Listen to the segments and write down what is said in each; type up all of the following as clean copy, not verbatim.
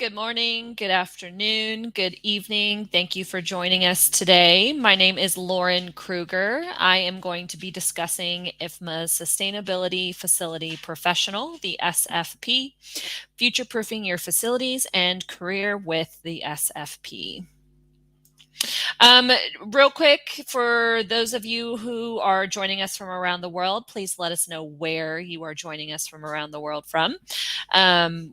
good morning, good afternoon, good evening. Thank you for joining us today. My name is Lauren Kruger. I am going to be discussing IFMA's Sustainability Facility Professional, the SFP, future-proofing your facilities and career with the SFP. Real quick, for those of you who are joining us from around the world, please let us know where you are joining us from around the world from.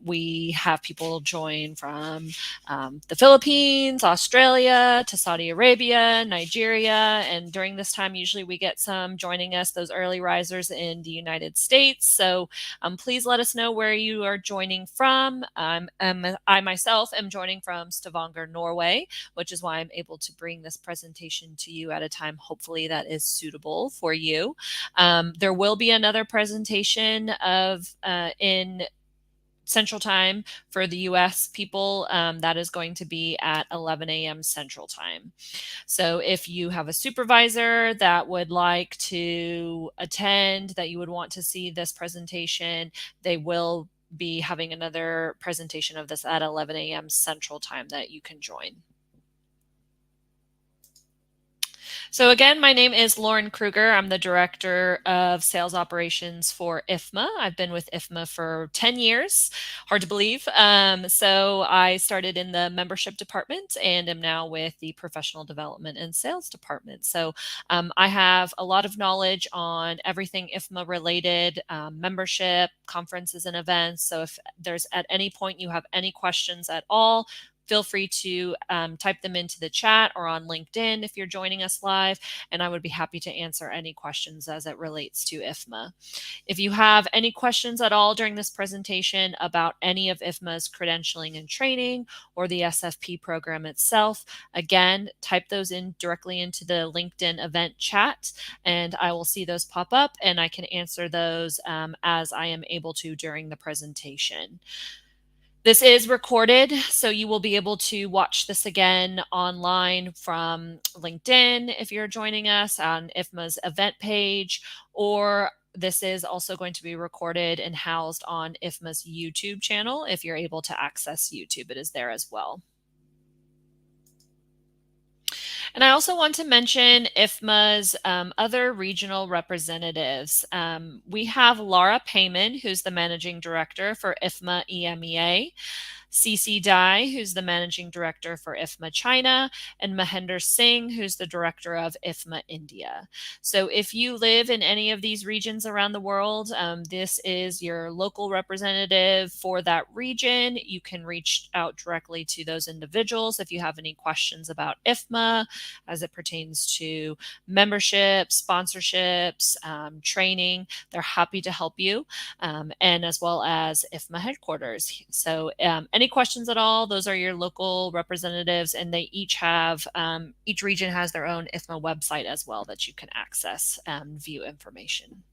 We have people join from the Philippines, Australia, to Saudi Arabia, Nigeria, and during this time, usually we get some joining us, those early risers in the United States. So please let us know where you are joining from. I myself am joining from Stavanger, Norway, which is why I'm able to bring this presentation to you at a time, hopefully, that is suitable for you. There will be another presentation in Central Time for the US people. That is going to be at 11 a.m. Central Time. So if you have a supervisor that would like to attend, that you would want to see this presentation, they will be having another presentation of this at 11 a.m. Central Time that you can join. So again, my name is Lauren Kruger. I'm the Director of Sales Operations for IFMA. I've been with IFMA for 10 years, hard to believe. So I started in the membership department and am now with the professional development and sales department. So I have a lot of knowledge on everything IFMA related, membership, conferences and events. So if there's at any point you have any questions at all, feel free to type them into the chat or on LinkedIn if you're joining us live, and I would be happy to answer any questions as it relates to IFMA. If you have any questions at all during this presentation about any of IFMA's credentialing and training or the SFP program itself, again, type those in directly into the LinkedIn event chat, and I will see those pop up, and I can answer those as I am able to during the presentation. This is recorded, so you will be able to watch this again online from LinkedIn if you're joining us on IFMA's event page, or this is also going to be recorded and housed on IFMA's YouTube channel. If you're able to access YouTube, it is there as well. And I also want to mention IFMA's other regional representatives. We have Laura Payman, who's the Managing Director for IFMA EMEA, CC Dai, who's the Managing Director for IFMA China, and Mahender Singh, who's the Director of IFMA India. So if you live in any of these regions around the world, this is your local representative for that region. You can reach out directly to those individuals if you have any questions about IFMA as it pertains to membership, sponsorships, training. They're happy to help you, and as well as IFMA headquarters. So any questions at all, those are your local representatives, and they each have, each region has their own IFMA website as well that you can access and view information.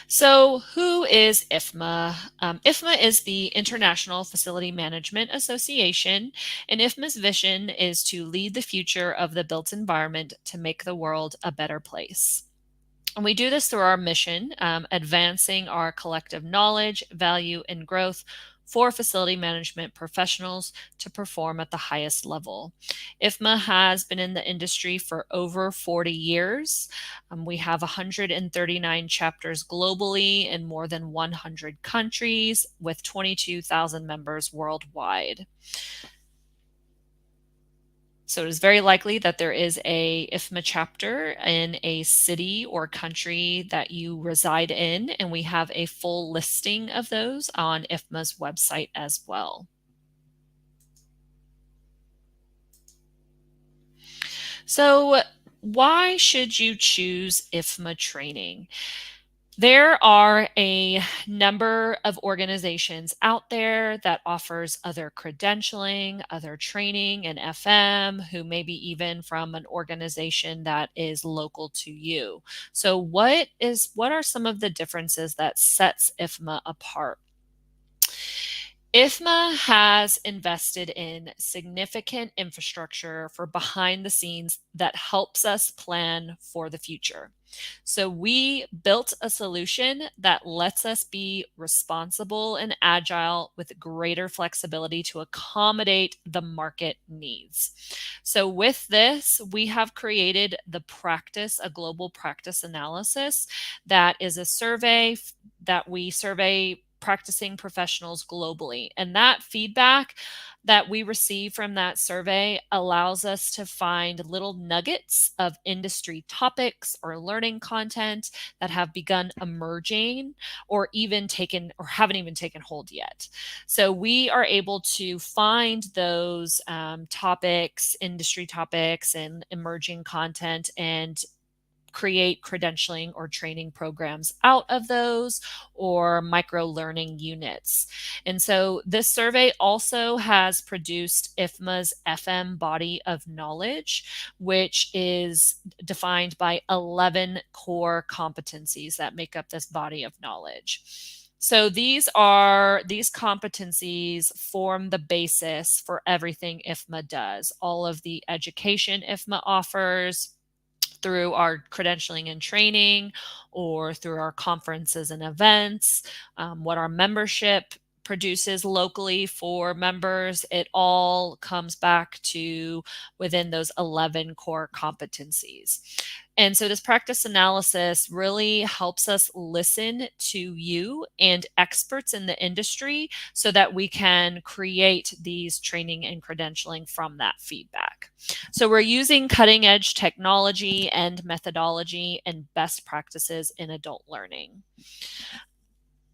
So who is IFMA? IFMA is the International Facility Management Association, and IFMA's vision is to lead the future of the built environment to make the world a better place. And we do this through our mission, advancing our collective knowledge, value, and growth for facility management professionals to perform at the highest level. IFMA has been in the industry for over 40 years. We have 139 chapters globally in more than 100 countries with 22,000 members worldwide. So it is very likely that there is a IFMA chapter in a city or country that you reside in, and we have a full listing of those on IFMA's website as well. So why should you choose IFMA training? There are a number of organizations out there that offers other credentialing, other training and FM, who may be even from an organization that is local to you. So what are some of the differences that sets IFMA apart? IFMA has invested in significant infrastructure for behind the scenes that helps us plan for the future. So we built a solution that lets us be responsible and agile with greater flexibility to accommodate the market needs. So with this, we have created the practice, a global practice analysis that is a survey that we survey practicing professionals globally. And that feedback that we receive from that survey allows us to find little nuggets of industry topics or learning content that have begun emerging or even taken or haven't even taken hold yet. So we are able to find those topics, industry topics, and emerging content and create credentialing or training programs out of those or micro learning units. And so this survey also has produced IFMA's FM body of knowledge, which is defined by 11 core competencies that make up this body of knowledge. So these competencies form the basis for everything IFMA does. All of the education IFMA offers, through our credentialing and training or through our conferences and events, what our membership produces locally for members, it all comes back to within those 11 core competencies. And so this practice analysis really helps us listen to you and experts in the industry so that we can create these training and credentialing from that feedback. So we're using cutting edge technology and methodology and best practices in adult learning.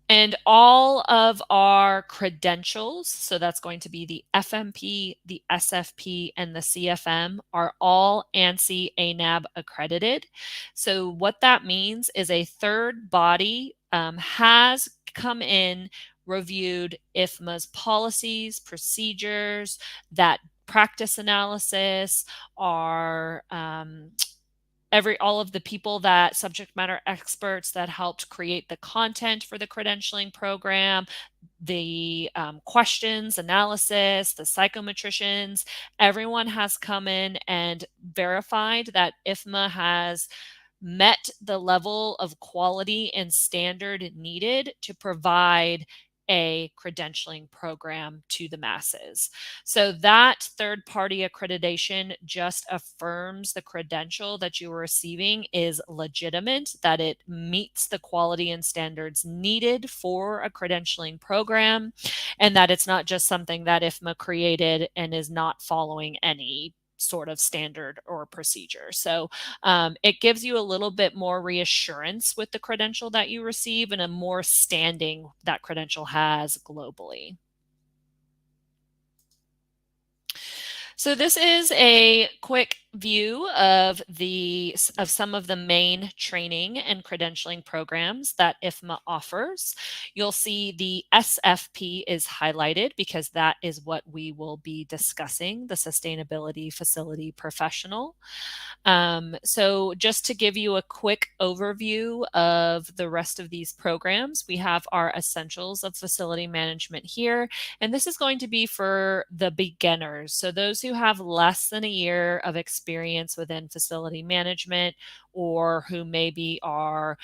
And all of our credentials, so that's going to be the FMP, the SFP, and the CFM, are all ANSI ANAB accredited. So what that means is a third body has come in, reviewed IFMA's policies, procedures, that practice analysis, our all of the people that subject matter experts that helped create the content for the credentialing program, the questions, analysis, the psychometricians, everyone has come in and verified that IFMA has met the level of quality and standard needed to provide a credentialing program to the masses. So that third-party accreditation just affirms the credential that you are receiving is legitimate, that it meets the quality and standards needed for a credentialing program, and that it's not just something that IFMA created and is not following any sort of standard or procedure. So it gives you a little bit more reassurance with the credential that you receive and a more standing that credential has globally. So this is a quick view of some of the main training and credentialing programs that IFMA offers. You'll see the SFP is highlighted because that is what we will be discussing, the Sustainability Facility Professional. So just to give you a quick overview of the rest of these programs, we have our Essentials of Facility Management here, and this is going to be for the beginners. So those who have less than a year of experience within facility management or who maybe are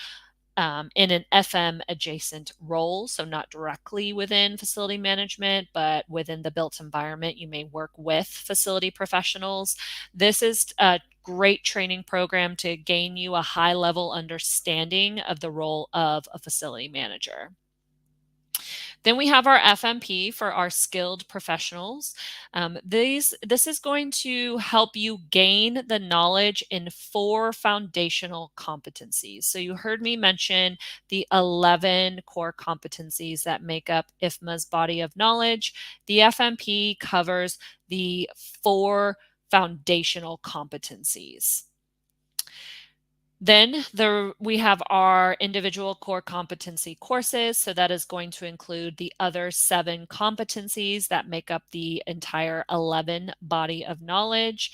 in an FM adjacent role, so not directly within facility management, but within the built environment, you may work with facility professionals. This is a great training program to gain you a high level understanding of the role of a facility manager. Then we have our FMP for our skilled professionals. This is going to help you gain the knowledge in 4 foundational competencies. So you heard me mention the 11 core competencies that make up IFMA's body of knowledge. The FMP covers the 4 foundational competencies. Then we have our individual core competency courses. So that is going to include the other 7 competencies that make up the entire 11 body of knowledge.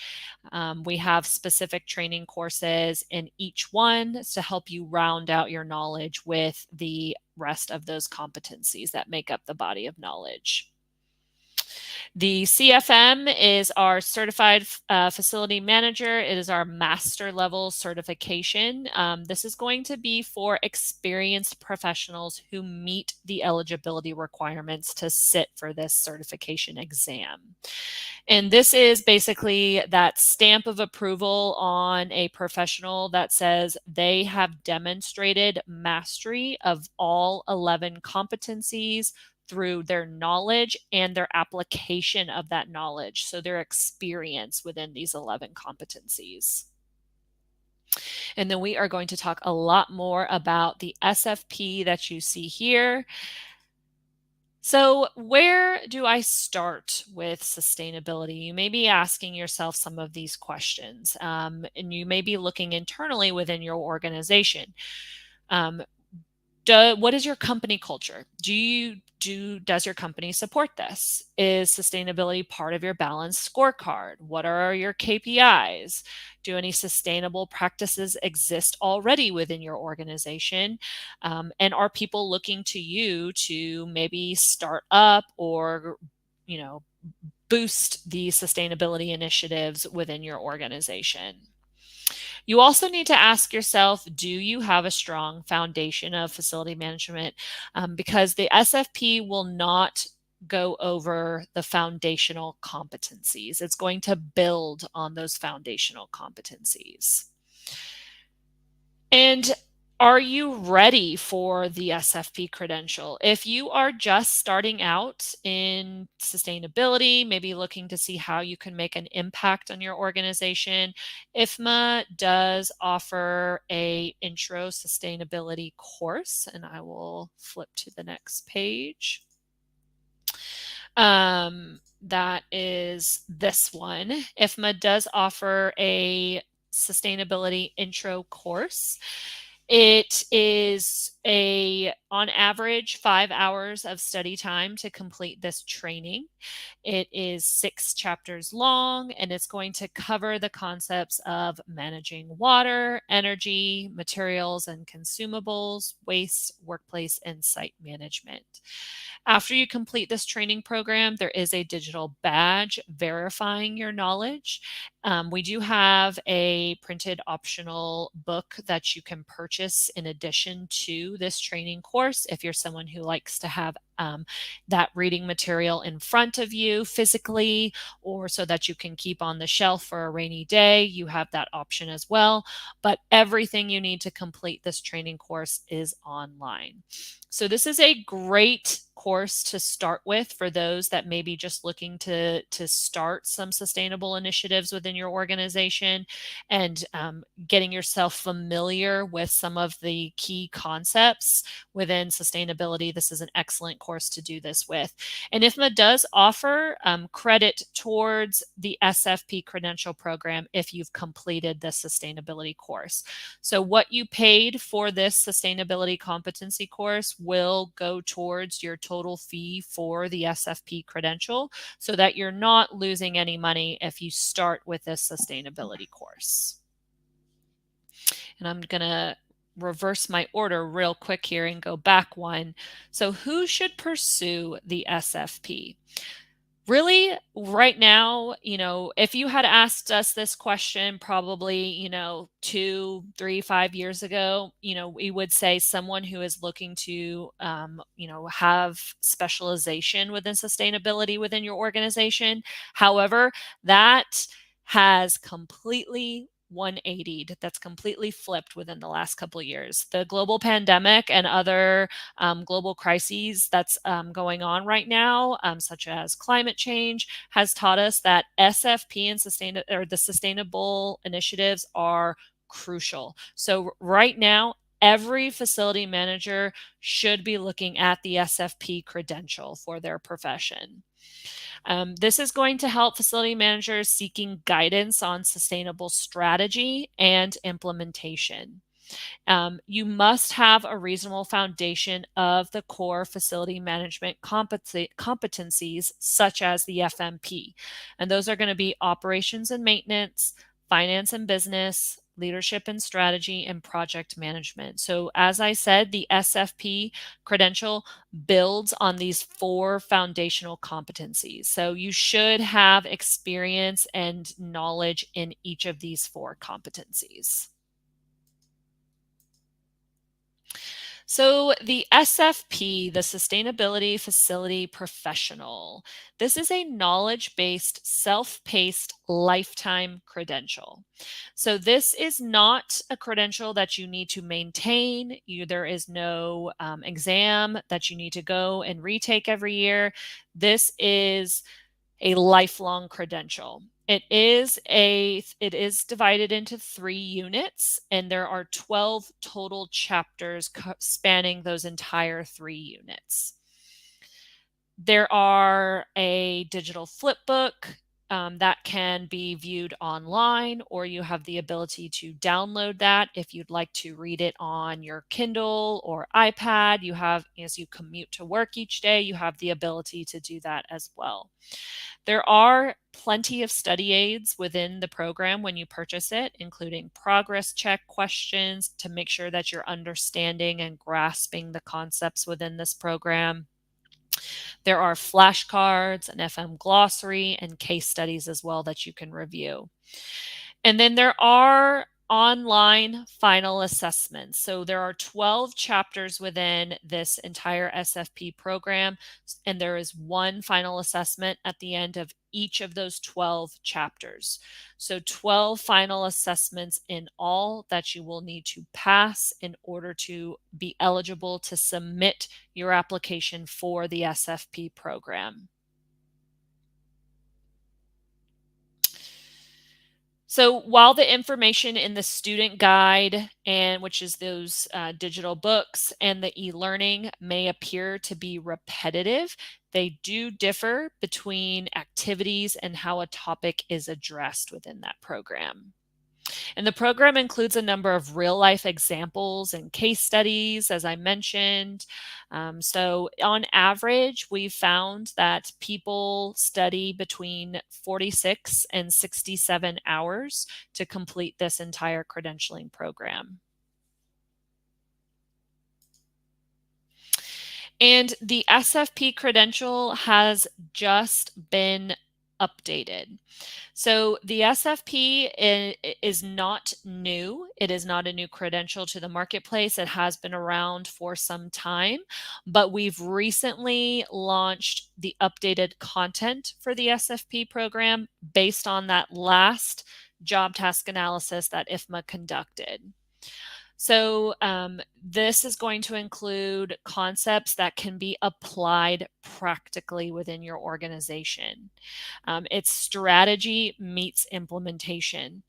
We have specific training courses in each one to help you round out your knowledge with the rest of those competencies that make up the body of knowledge. The CFM is our Certified Facility Manager. It is our master level certification. This is going to be for experienced professionals who meet the eligibility requirements to sit for this certification exam. And this is basically that stamp of approval on a professional that says they have demonstrated mastery of all 11 competencies through their knowledge and their application of that knowledge. So their experience within these 11 competencies. And then we are going to talk a lot more about the SFP that you see here. So where do I start with sustainability? You may be asking yourself some of these questions, and you may be looking internally within your organization. What is your company culture? Does your company support this? Is sustainability part of your balanced scorecard? What are your KPIs? Do any sustainable practices exist already within your organization? And are people looking to you to maybe start up or, boost the sustainability initiatives within your organization? You also need to ask yourself, do you have a strong foundation of facility management? Because the SFP will not go over the foundational competencies. It's going to build on those foundational competencies. And are you ready for the SFP credential? If you are just starting out in sustainability, maybe looking to see how you can make an impact on your organization, IFMA does offer a intro sustainability course, and I will flip to the next page. That is this one. IFMA does offer a sustainability intro course. It is on average 5 hours of study time to complete this training. It is 6 chapters long, and it's going to cover the concepts of managing water, energy, materials and consumables, waste, workplace, and site management. After you complete this training program, there is a digital badge verifying your knowledge. We do have a printed optional book that you can purchase in addition to this training course if you're someone who likes to have that reading material in front of you physically, or so that you can keep on the shelf for a rainy day. You have that option as well. But everything you need to complete this training course is online. So this is a great course to start with for those that may be just looking to start some sustainable initiatives within your organization and getting yourself familiar with some of the key concepts within sustainability. This is an excellent course to do this with. And IFMA does offer credit towards the SFP Credential program if you've completed the sustainability course. So what you paid for this sustainability competency course will go towards your total fee for the SFP credential, so that you're not losing any money if you start with this sustainability course. And I'm going to reverse my order real quick here and go back one. So who should pursue the SFP? Really, right now, if you had asked us this question probably, 2, 3, 5 years ago, we would say someone who is looking to, have specialization within sustainability within your organization. However, that has completely 180'd. That's completely flipped within the last couple of years. The global pandemic and other global crises that's going on right now, such as climate change, has taught us that SFP and the sustainable initiatives are crucial. So right now, every facility manager should be looking at the SFP credential for their profession. This is going to help facility managers seeking guidance on sustainable strategy and implementation. You must have a reasonable foundation of the core facility management competencies, such as the FMP. And those are going to be operations and maintenance, finance and business, leadership and strategy, and project management. So as I said, the SFP credential builds on these 4 foundational competencies. So you should have experience and knowledge in each of these 4 competencies. So, the SFP, the Sustainability Facility Professional, this is a knowledge based, self paced lifetime credential. So, this is not a credential that you need to maintain. There is no exam that you need to go and retake every year. This is a lifelong credential. It is divided into 3 units, and there are 12 total chapters spanning those entire 3 units. There are a digital flip book that can be viewed online, or you have the ability to download that if you'd like to read it on your Kindle or iPad. You have, as you commute to work each day, you have the ability to do that as well. There are plenty of study aids within the program when you purchase it, including progress check questions to make sure that you're understanding and grasping the concepts within this program. There are flashcards, an FM glossary, and case studies as well that you can review. And then there are online final assessments. So there are 12 chapters within this entire SFP program, and there is one final assessment at the end of each of those 12 chapters. So 12 final assessments in all that you will need to pass in order to be eligible to submit your application for the SFP program. So while the information in the student guide, and which is those digital books, and the e-learning may appear to be repetitive, they do differ between activities and how a topic is addressed within that program. And the program includes a number of real life examples and case studies, as I mentioned. So, on average, we've found that people study between 46 and 67 hours to complete this entire credentialing program. And the SFP credential has just been updated. So the SFP is not new. It is not a new credential to the marketplace. It has been around for some time, but we've recently launched the updated content for the SFP program based on that last job task analysis that IFMA conducted. So this is going to include concepts that can be applied practically within your organization. It's strategy meets implementation.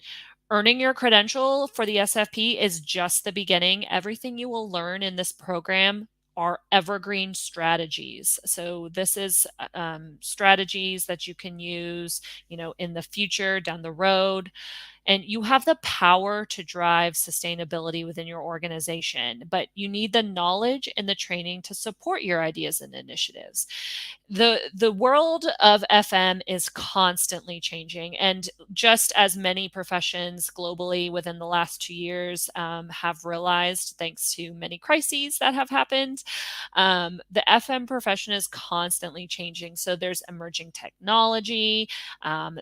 Earning your credential for the SFP is just the beginning. Everything you will learn in this program are evergreen strategies. So this is strategies that you can use, in the future, down the road. And you have the power to drive sustainability within your organization, but you need the knowledge and the training to support your ideas and initiatives. The world of FM is constantly changing, and just as many professions globally within the last 2 years have realized, thanks to many crises that have happened, the FM profession is constantly changing. So there's emerging technology,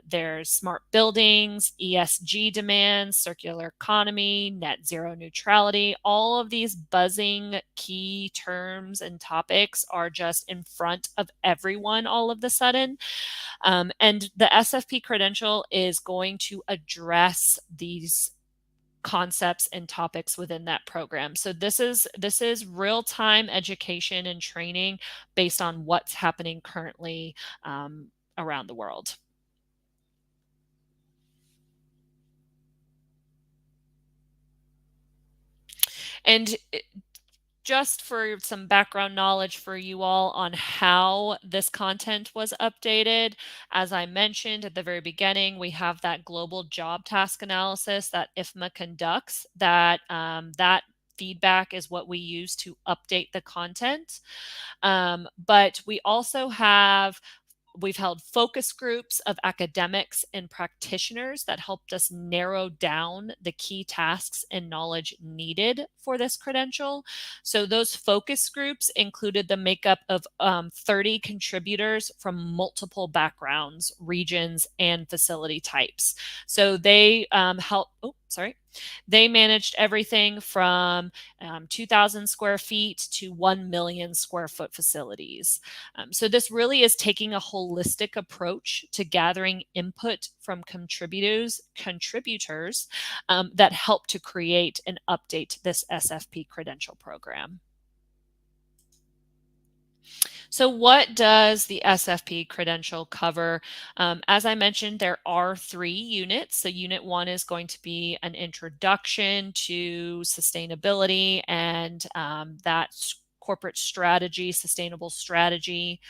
there's smart buildings, ESG demands, circular economy, net zero neutrality. All of these buzzing key terms and topics are just in front of everyone all of the sudden. And the SFP credential is going to address these concepts and topics within that program. So this is real-time education and training based on what's happening currently around the world. And just for some background knowledge for you all on how this content was updated, as I mentioned at the very beginning, we have that global job task analysis that IFMA conducts. That feedback is what we use to update the content. But we also have We've held focus groups of academics and practitioners that helped us narrow down the key tasks and knowledge needed for this credential. So those focus groups included the makeup of 30 contributors from multiple backgrounds, regions, and facility types. So they they managed everything from 2,000 square feet to 1 million square foot facilities. So this really is taking a holistic approach to gathering input from contributors that help to create and update this SFP credential program. So what does the SFP credential cover? As I mentioned, there are 3 units. So unit 1 is going to be an introduction to sustainability and that's corporate strategy, sustainable strategy.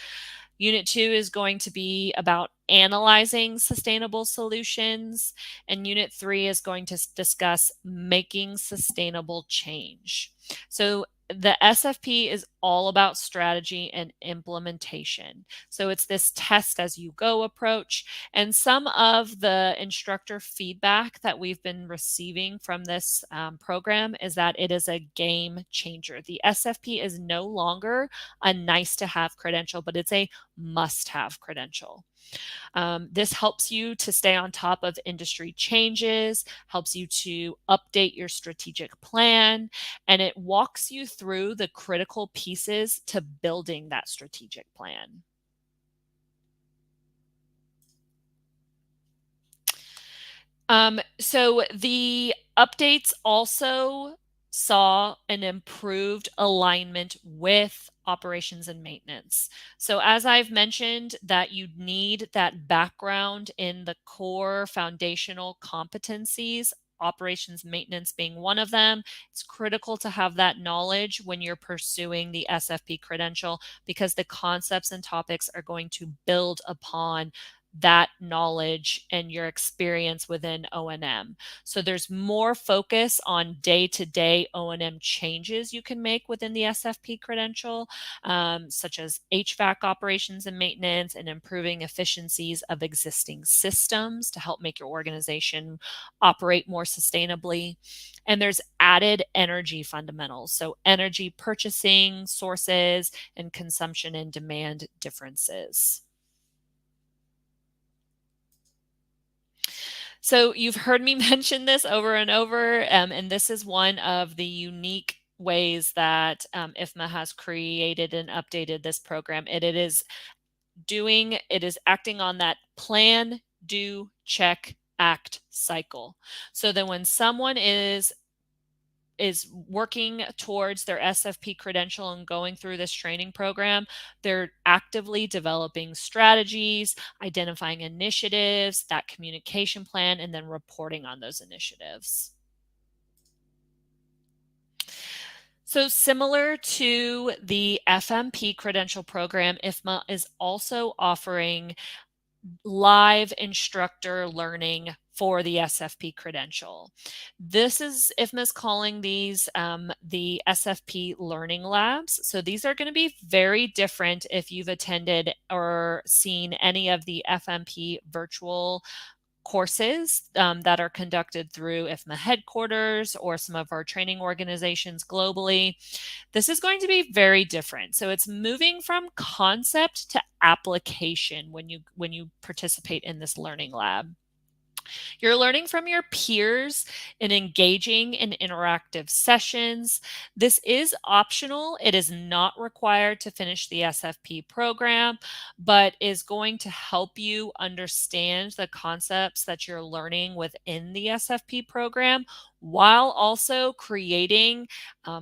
Unit 2 is going to be about analyzing sustainable solutions, and Unit 3 is going to discuss making sustainable change. So the SFP is all about strategy and implementation. So it's this test as you go approach. And some of the instructor feedback that we've been receiving from this program is that it is a game changer. The SFP is no longer a nice to have credential, but it's a must have credential. This helps you to stay on top of industry changes, helps you to update your strategic plan, and it walks you through the critical pieces to building that strategic plan. So the updates also saw an improved alignment with operations and maintenance. So as I've mentioned that you need that background in the core foundational competencies, operations maintenance being one of them. It's critical to have that knowledge when you're pursuing the SFP credential because the concepts and topics are going to build upon that knowledge and your experience within O&M. So there's more focus on day-to-day O&M changes you can make within the SFP credential, such as HVAC operations and maintenance and improving efficiencies of existing systems to help make your organization operate more sustainably. And there's added energy fundamentals, so energy purchasing sources and consumption and demand differences. So you've heard me mention this over and over, and this is one of the unique ways that IFMA has created and updated this program. It is acting on that plan, do, check, act cycle. So that when someone is working towards their SFP credential and going through this training program, they're actively developing strategies, identifying initiatives, that communication plan, and then reporting on those initiatives. So similar to the FMP credential program, IFMA is also offering live instructor learning for the SFP credential. This is, IFMA is calling these the SFP learning labs. So these are going to be very different if you've attended or seen any of the FMP virtual courses that are conducted through IFMA headquarters or some of our training organizations globally. This is going to be very different. So it's moving from concept to application when you participate in this learning lab. You're learning from your peers and engaging in interactive sessions. This is optional. It is not required to finish the SFP program, but is going to help you understand the concepts that you're learning within the SFP program while also creating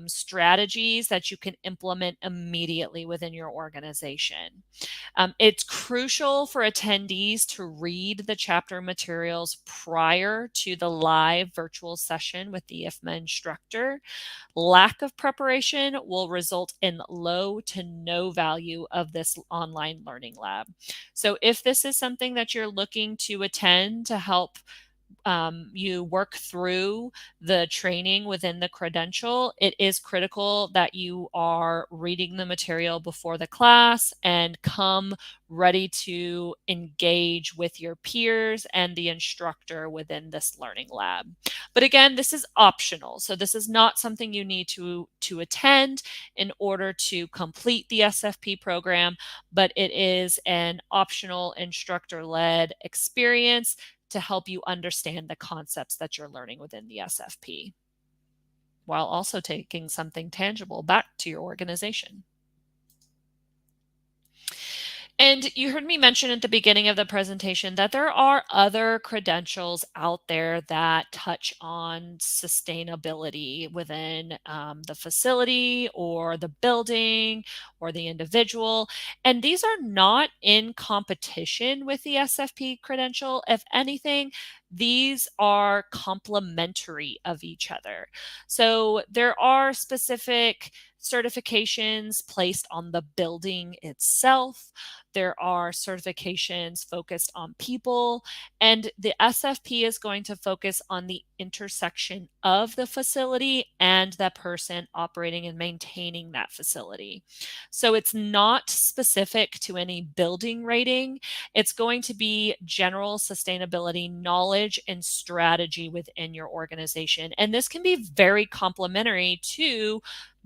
strategies that you can implement immediately within your organization. It's crucial for attendees to read the chapter materials prior to the live virtual session with the IFMA instructor. Lack of preparation will result in low to no value of this online learning lab. So if this is something that you're looking to attend to help you work through the training within the credential, it is critical that you are reading the material before the class and come ready to engage with your peers and the instructor within this learning lab. But again, this is optional. So this is not something you need to attend in order to complete the SFP program, but it is an optional instructor-led experience to help you understand the concepts that you're learning within the SFP, while also taking something tangible back to your organization. And you heard me mention at the beginning of the presentation that there are other credentials out there that touch on sustainability within the facility or the building or the individual. And these are not in competition with the SFP credential. If anything, these are complementary of each other. So there are specific certifications placed on the building itself. There are certifications focused on people, and the SFP is going to focus on the intersection of the facility and the person operating and maintaining that facility. So it's not specific to any building rating. It's going to be general sustainability knowledge and strategy within your organization. And this can be very complementary to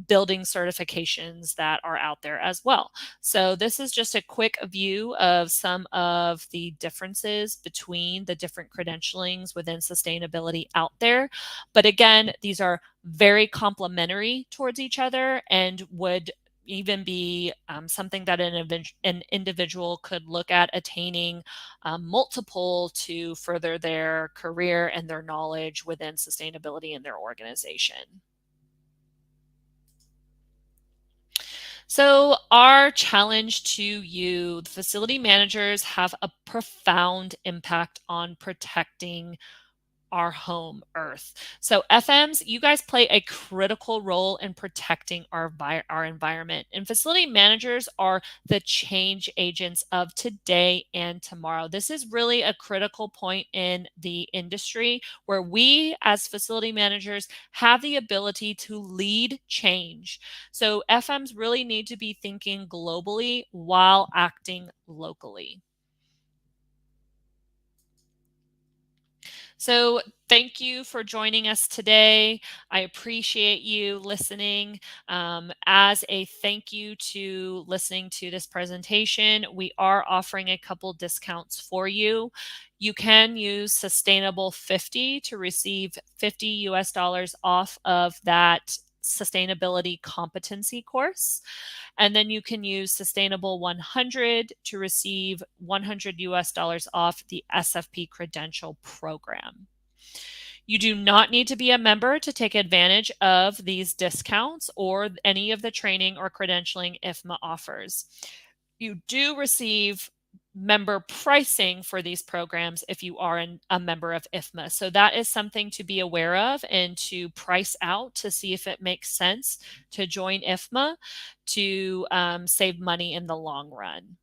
building certifications that are out there as well. So this is just a quick view of some of the differences between the different credentialings within sustainability out there. But again, these are very complementary towards each other and would even be something that an individual could look at attaining multiple to further their career and their knowledge within sustainability in their organization. So, our challenge to you, the facility managers, have a profound impact on protecting our home earth. So FMs, you guys play a critical role in protecting our environment. And facility managers are the change agents of today and tomorrow. This is really a critical point in the industry where we as facility managers have the ability to lead change. So FMs really need to be thinking globally while acting locally. So, thank you for joining us today. I appreciate you listening. As a thank you to listening to this presentation, we are offering a couple discounts for you. You can use Sustainable 50 to receive $50 off of that sustainability competency course. And then you can use Sustainable 100 to receive $100 off the SFP Credential program. You do not need to be a member to take advantage of these discounts or any of the training or credentialing IFMA offers. You do receive member pricing for these programs if you are a member of IFMA. So that is something to be aware of and to price out to see if it makes sense to join IFMA to save money in the long run.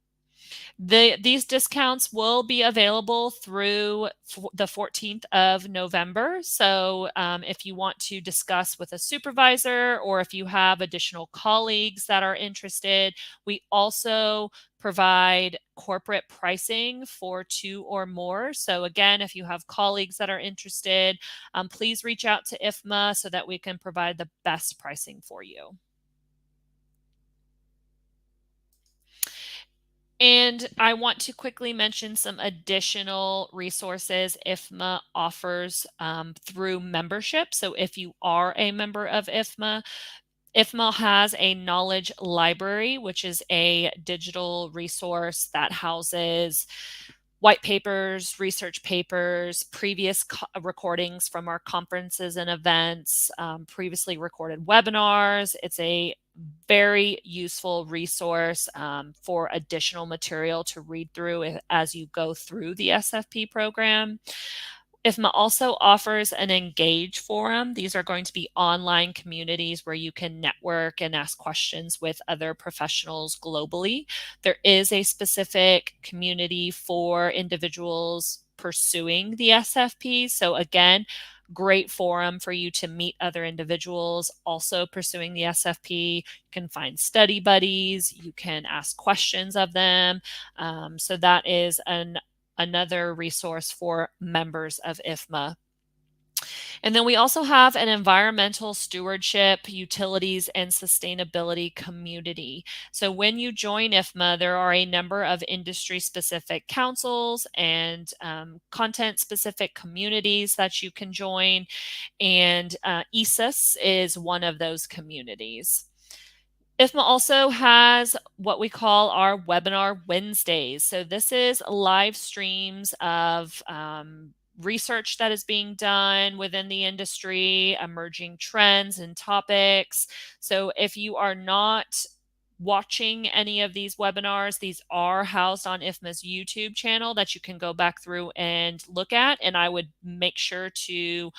These discounts will be available through the 14th of November. So if you want to discuss with a supervisor or if you have additional colleagues that are interested, we also provide corporate pricing for 2 or more. So again, if you have colleagues that are interested, please reach out to IFMA so that we can provide the best pricing for you. And I want to quickly mention some additional resources IFMA offers through membership. So if you are a member of IFMA, IFMA has a knowledge library, which is a digital resource that houses white papers, research papers, previous recordings from our conferences and events, previously recorded webinars. It's a very useful resource for additional material to read through as you go through the SFP program. IFMA also offers an Engage forum. These are going to be online communities where you can network and ask questions with other professionals globally. There is a specific community for individuals pursuing the SFP. So again, great forum for you to meet other individuals also pursuing the SFP. You can find study buddies, you can ask questions of them. So that is another resource for members of IFMA. And then we also have an environmental stewardship, utilities, and sustainability community. So when you join IFMA, there are a number of industry-specific councils and content-specific communities that you can join. And ESIS is one of those communities. IFMA also has what we call our Webinar Wednesdays. So this is live streams of research that is being done within the industry, emerging trends and topics. So if you are not watching any of these webinars, these are housed on IFMA's YouTube channel that you can go back through and look at. And I would make sure to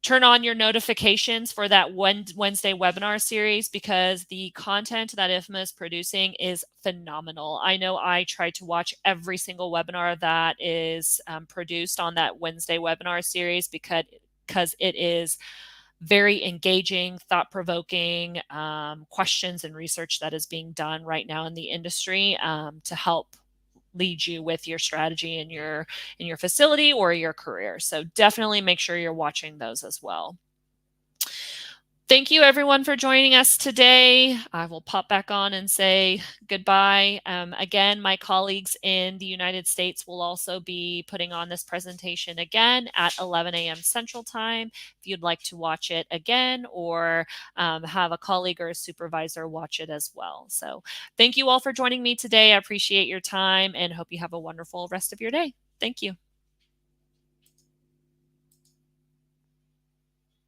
turn on your notifications for that Wednesday webinar series, because the content that IFMA is producing is phenomenal. I know I try to watch every single webinar that is produced on that Wednesday webinar series because it is very engaging, thought-provoking questions and research that is being done right now in the industry to help lead you with your strategy in your facility or your career. So definitely make sure you're watching those as well. Thank you everyone for joining us today. I will pop back on and say goodbye. Again, my colleagues in the United States will also be putting on this presentation again at 11 a.m. Central Time if you'd like to watch it again, or have a colleague or a supervisor watch it as well. So thank you all for joining me today. I appreciate your time and hope you have a wonderful rest of your day. Thank you.